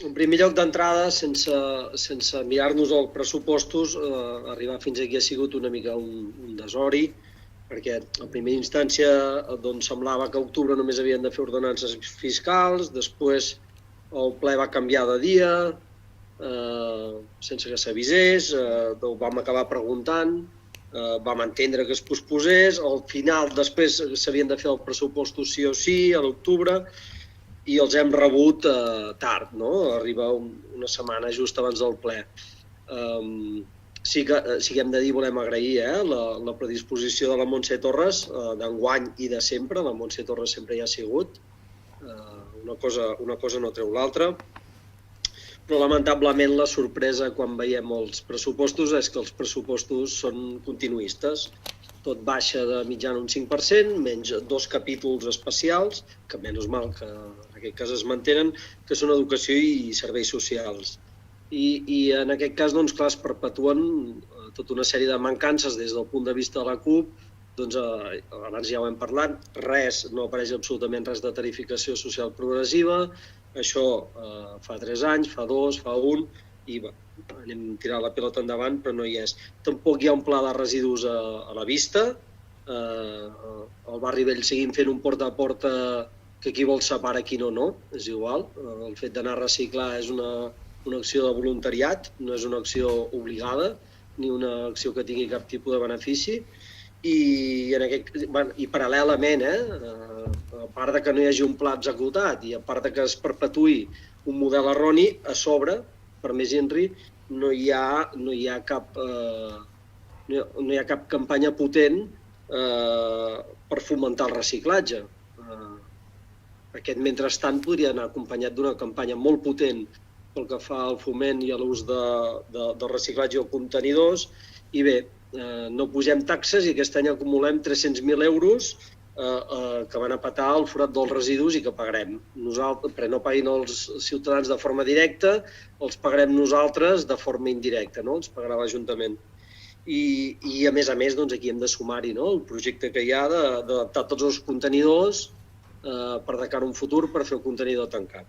En primer lloc, d'entrada, sense mirar-nos els pressupostos, arribar fins aquí ha sigut una mica un desori, perquè a primera instància doncs, semblava que a octubre només havien de fer ordenances fiscals, després el ple va canviar de dia, sense que s'avisés, ho vam acabar preguntant, vam entendre que es posposés, al final després s'havien de fer els pressupostos sí o sí a l'octubre, i els hem rebut tard, no? Arriba una setmana just abans del ple. Sí que hem de dir, volem agrair la predisposició de la Montse Torres, d'enguany i de sempre. La Montse Torres sempre hi ha sigut. Una cosa no treu l'altra. Però lamentablement la sorpresa quan veiem els pressupostos és que els pressupostos són continuistes. Tot baixa de mitjana un 5%, menys 2 capítols especials, que menys mal que en aquest cas es mantenen, que són educació i serveis socials. I en aquest cas, doncs, clar, es perpetuen tota una sèrie de mancances des del punt de vista de la CUP. Doncs, abans ja ho hem parlat, no apareix absolutament res de tarificació social progressiva. Això fa 3 anys, fa 2, fa 1, i anem tirant la pilota endavant, però no hi és. Tampoc hi ha un pla de residus a la vista. Al barri vell seguim fent un porta a porta que qui vol separa, qui no, és igual. El fet d'anar a reciclar és una acció de voluntariat, no és una acció obligada, ni una acció que tingui cap tipus de benefici. I paral·lelament, a part que no hi hagi un pla executat i a part que es perpetuï un model erroni, a sobre, per més INRI, no hi ha cap campanya potent per fomentar el reciclatge. Aquest mentrestant podria anar acompanyat d'una campanya molt potent pel que fa al foment i a l'ús del reciclatge o contenidors. I bé, no posem taxes i aquest any acumulem 300.000 euros que van a petar el forat dels residus i que pagarem nosaltres, però no paguin els ciutadans de forma directa, els pagarem nosaltres de forma indirecta, no? Els pagarà l'Ajuntament. I a més, doncs, aquí hem de sumar-hi el projecte que hi ha d'adaptar tots els contenidors per de cara a un futur per fer el contenidor tancat.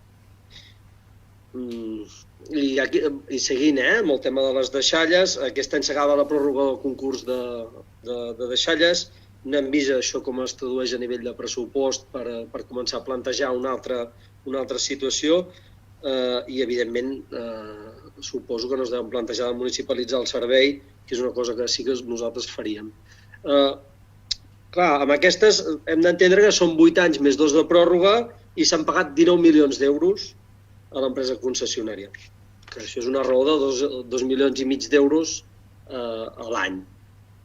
I seguint amb el tema de les deixalles, aquest any s'acaba la pròrroga del concurs de deixalles. No hem vist això com es tradueix a nivell de pressupost per començar a plantejar una altra situació i, evidentment, suposo que no es deuen plantejar de municipalitzar el servei, que és una cosa que sí que nosaltres faríem. Clar, amb aquestes hem d'entendre que són 8 anys més 2 de pròrroga i s'han pagat 19 milions d'euros a l'empresa concessionària, que això és una raó de 2,5 milions d'euros a l'any.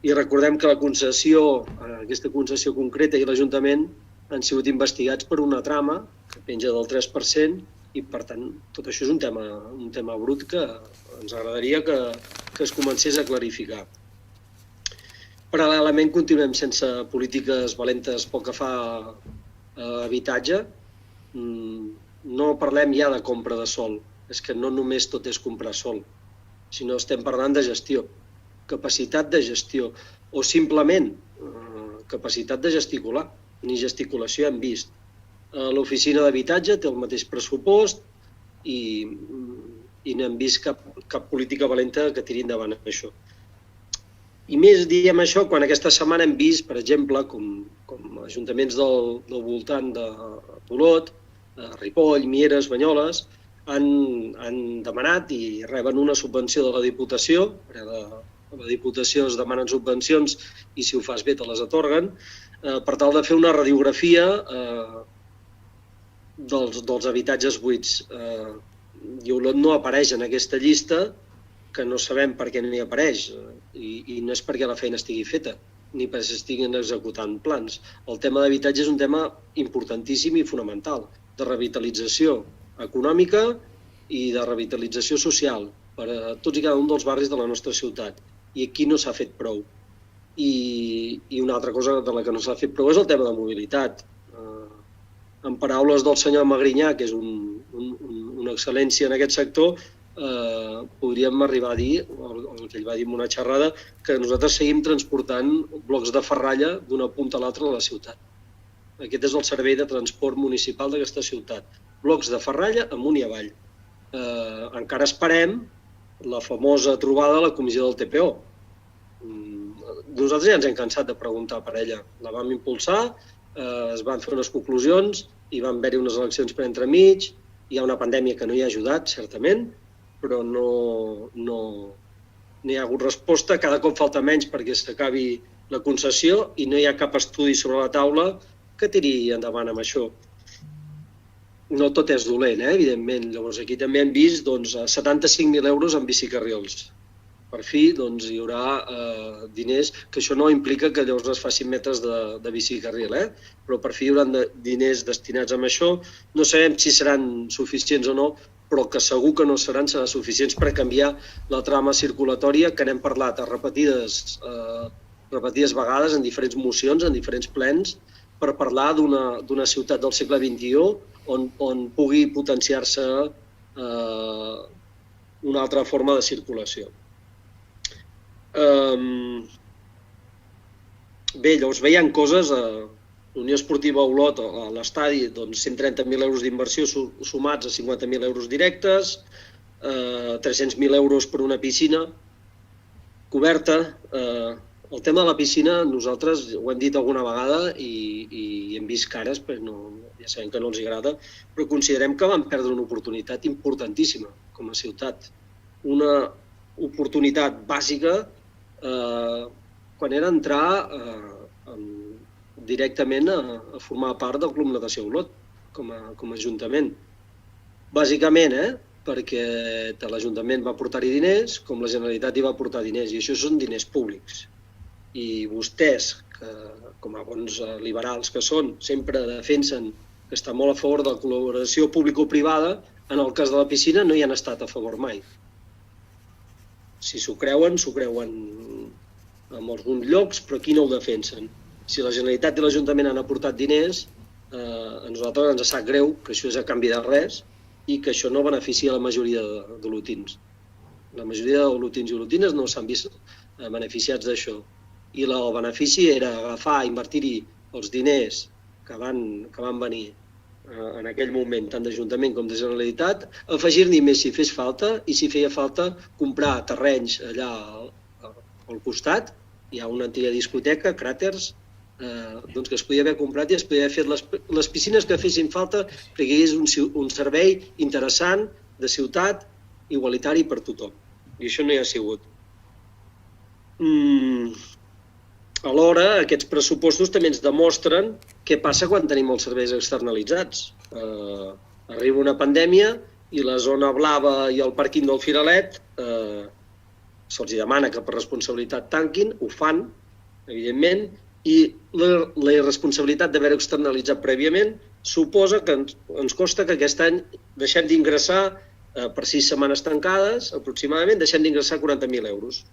I recordem que aquesta concessió concreta i l'Ajuntament han sigut investigats per una trama que penja del 3% i, per tant, tot això és un tema brut que ens agradaria que es comencés a clarificar. Paral·lelament, continuem sense polítiques valentes pel que fa a habitatge. No parlem ja de compra de sòl, és que no només tot és comprar sòl, sinó estem parlant de gestió, capacitat de gestió, o simplement capacitat de gesticular. Ni gesticulació hem vist. L'oficina d'habitatge té el mateix pressupost i no hem vist cap política valenta que tiri endavant això. I més diem això quan aquesta setmana hem vist, per exemple, com ajuntaments del voltant de Olot, Ripoll, Mieres, Banyoles, han demanat i reben una subvenció de la Diputació. A la Diputació es demanen subvencions i si ho fas bé te les atorguen, per tal de fer una radiografia dels habitatges buits. I Olot no apareix en aquesta llista, que no sabem per què no hi apareix, i no és perquè la feina estigui feta, ni perquè s'estiguin executant plans. El tema d'habitatge és un tema importantíssim i fonamental, de revitalització econòmica i de revitalització social per a tots i cada un dels barris de la nostra ciutat. I aquí no s'ha fet prou. I una altra cosa de la que no s'ha fet prou és el tema de mobilitat. En paraules del senyor Magrinyà, que és una excel·lència en aquest sector, podríem arribar a dir, el que ell va dir en una xerrada, que nosaltres seguim transportant blocs de ferralla d'una punta a l'altra de la ciutat. Aquest és el servei de transport municipal d'aquesta ciutat. Blocs de ferralla amunt i avall. encara esperem la famosa trobada de la comissió del TPO. Nosaltres ja ens hem cansat de preguntar per ella. La vam impulsar, es van fer unes conclusions, hi van haver-hi unes eleccions per entremig, hi ha una pandèmia que no hi ha ajudat, certament, però no hi ha hagut resposta, cada cop falta menys perquè s'acabi la concessió i no hi ha cap estudi sobre la taula que tiri endavant amb això. No tot és dolent, evidentment. Llavors aquí també hem vist 75.000 euros en bicicarrils. Per fi hi haurà diners, que això no implica que llavors es facin metres de bicicarril, però per fi hi haurà diners destinats a això. No sabem si seran suficients o no, però que segur que no seran suficients per canviar la trama circulatòria que n'hem parlat a repetides vegades en diferents mocions, en diferents plens, per parlar d'una ciutat del segle XXI on pugui potenciar-se una altra forma de circulació. Bé, llavors veiem coses a l'Unió Esportiva Olot, a l'estadi, 130.000 euros d'inversió sumats a 50.000 euros directes, 300.000 euros per una piscina coberta. El tema de la piscina, nosaltres ho hem dit alguna vegada i hem vist cares, ja sabem que no els agrada, però considerem que vam perdre una oportunitat importantíssima com a ciutat. Una oportunitat bàsica quan era entrar directament a formar part del Club Natació Olot com a ajuntament. Bàsicament, perquè l'Ajuntament va portar-hi diners, com la Generalitat hi va portar diners, i això són diners públics. I vostès, com a bons liberals que són, sempre defensen que està molt a favor de la col·laboració público-privada, en el cas de la piscina no hi han estat a favor mai. Si s'ho creuen en alguns llocs, però aquí no ho defensen. Si la Generalitat i l'Ajuntament han aportat diners, a nosaltres ens sap greu que això és a canvi de res i que això no beneficia la majoria d'olotins. La majoria d'olotins i olotines no s'han vist beneficiats d'això. I el benefici era agafar, invertir-hi els diners que van venir en aquell moment, tant d'Ajuntament com de Generalitat, afegir-n'hi més si fes falta i si feia falta comprar terrenys allà al costat. Hi ha una antiga discoteca, Cràters, que es podia haver comprat i es podia haver fet les piscines que fessin falta perquè hi hagués un servei interessant de ciutat, igualitari per tothom. I això no hi ha sigut. Alhora, aquests pressupostos també ens demostren què passa quan tenim els serveis externalitzats. Arriba una pandèmia i la zona blava i el pàrquing del Firalet se'ls demana que per responsabilitat tanquin, ho fan, evidentment, i la irresponsabilitat d'haver externalitzat prèviament suposa que ens costa que aquest any deixem d'ingressar per 6 setmanes tancades, aproximadament, deixem d'ingressar 40.000 euros.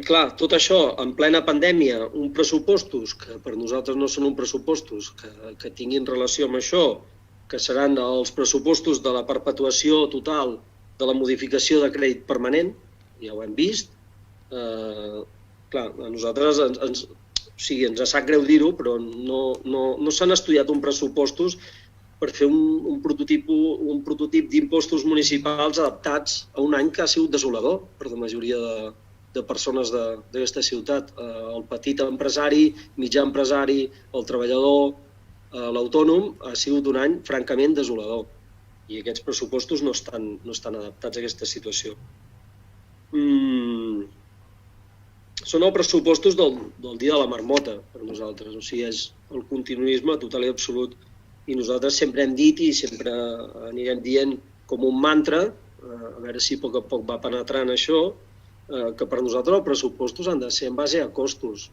Clar, tot això en plena pandèmia, uns pressupostos que per nosaltres no són uns pressupostos que tinguin relació amb això, que seran els pressupostos de la perpetuació total de la modificació de crèdit permanent, ja ho hem vist. Clar, a nosaltres ens sap greu dir-ho, però no s'han estudiat uns pressupostos per fer un prototip d'impostos municipals adaptats a un any que ha sigut desolador per la majoria de persones d'aquesta ciutat. El petit empresari, mitjà empresari, el treballador, l'autònom, ha sigut un any francament desolador. I aquests pressupostos no estan adaptats a aquesta situació. Són els pressupostos del dia de la marmota per nosaltres, o sigui, és el continuisme total i absolut. I nosaltres sempre hem dit i sempre anirem dient com un mantra, a veure si a poc a poc va penetrant això, que per nosaltres els pressupostos han de ser en base a costos,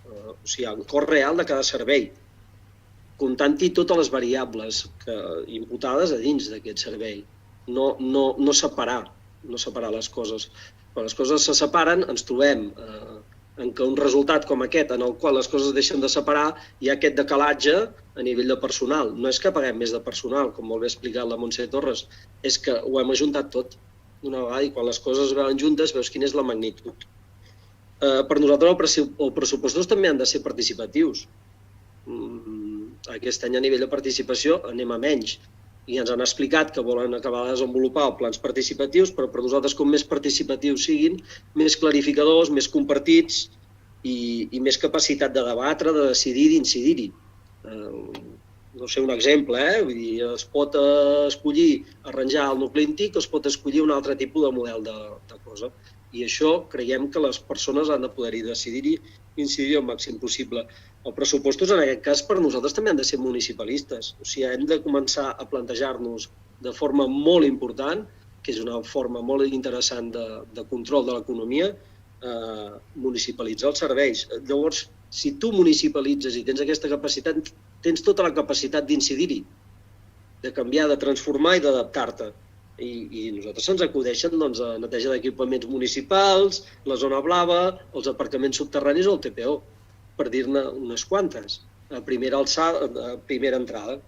o sigui, al cost real de cada servei, comptant-hi totes les variables imputades a dins d'aquest servei, no separar les coses. Quan les coses se separen ens trobem en què un resultat com aquest, en el qual les coses deixen de separar, hi ha aquest decalatge a nivell de personal. No és que paguem més de personal, com molt bé ha explicat la Montse Torres, és que ho hem ajuntat tot d'una vegada i quan les coses es veuen juntes veus quina és la magnitud. Per nosaltres els pressupostos també han de ser participatius. Aquest any a nivell de participació anem a menys. i ens han explicat que volen acabar de desenvolupar plans participatius, però per nosaltres com més participatius siguin, més clarificadors, més compartits i més capacitat de debatre, de decidir, d'incidir-hi. No sé, un exemple, vull dir, es pot escollir arranjar el nucli antic o es pot escollir un altre tipus de model de cosa. I això creiem que les persones han de poder-hi decidir-hi i incidir al màxim possible. Els pressupostos, en aquest cas, per nosaltres també han de ser municipalistes. O sigui, hem de començar a plantejar-nos de forma molt important, que és una forma molt interessant de control de l'economia, municipalitzar els serveis. Llavors, si tu municipalitzes i tens aquesta capacitat, tens tota la capacitat d'incidir-hi, de canviar, de transformar i d'adaptar-te. I nosaltres se'ns acudeixen la neteja d'equipaments municipals, la zona blava, els aparcaments subterranis o el TPO, per dir-ne unes quantes, a primera entrada.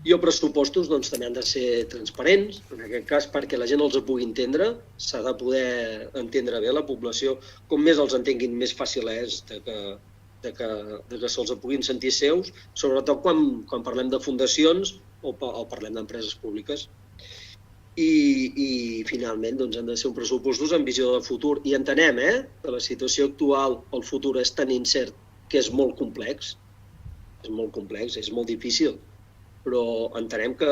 I els pressupostos també han de ser transparents, en aquest cas perquè la gent els pugui entendre, s'ha de poder entendre bé la població, com més els entenguin més fàcil és de que se'ls puguin sentir seus, sobretot quan parlem de fundacions o parlem d'empreses públiques. I finalment han de ser uns pressupostos amb visió de futur. I entenem que la situació actual, el futur és tan incert que és molt complex, és molt difícil, però entenem que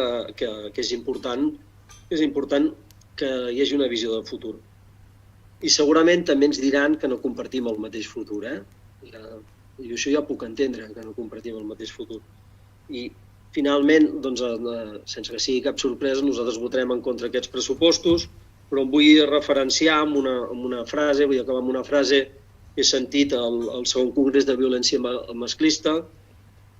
és important que hi hagi una visió de futur. I segurament també ens diran que no compartim el mateix futur, i això ja puc entendre, que no compartim el mateix futur. I finalment, sense que sigui cap sorpresa, nosaltres votarem en contra d'aquests pressupostos, però em vull referenciar amb una frase, vull acabar amb una frase que he sentit al segon congrés de violència masclista,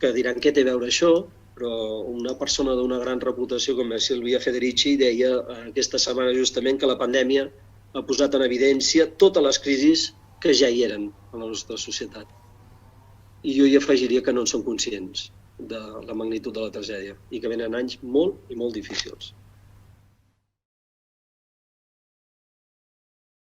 que diran què té a veure això, però una persona d'una gran reputació com és Silvia Federici deia aquesta setmana justament que la pandèmia ha posat en evidència totes les crisis que ja hi eren a la nostra societat. I jo hi afegiria que no en són conscients de la magnitud de la tragèdia i que venen anys molt i molt difícils.